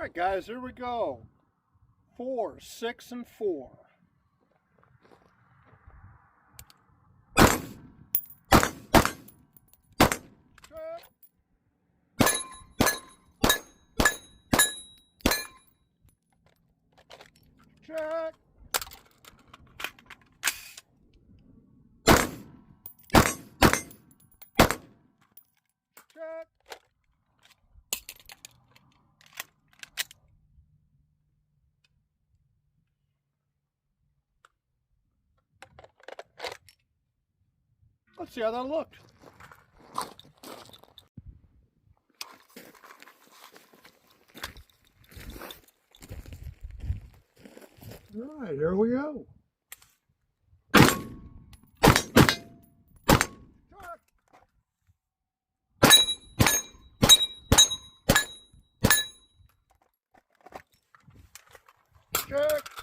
right, guys, here we go. 4, 6, and 4. Check. Check. Check. Let's see how that looked. All right, here we go. Check.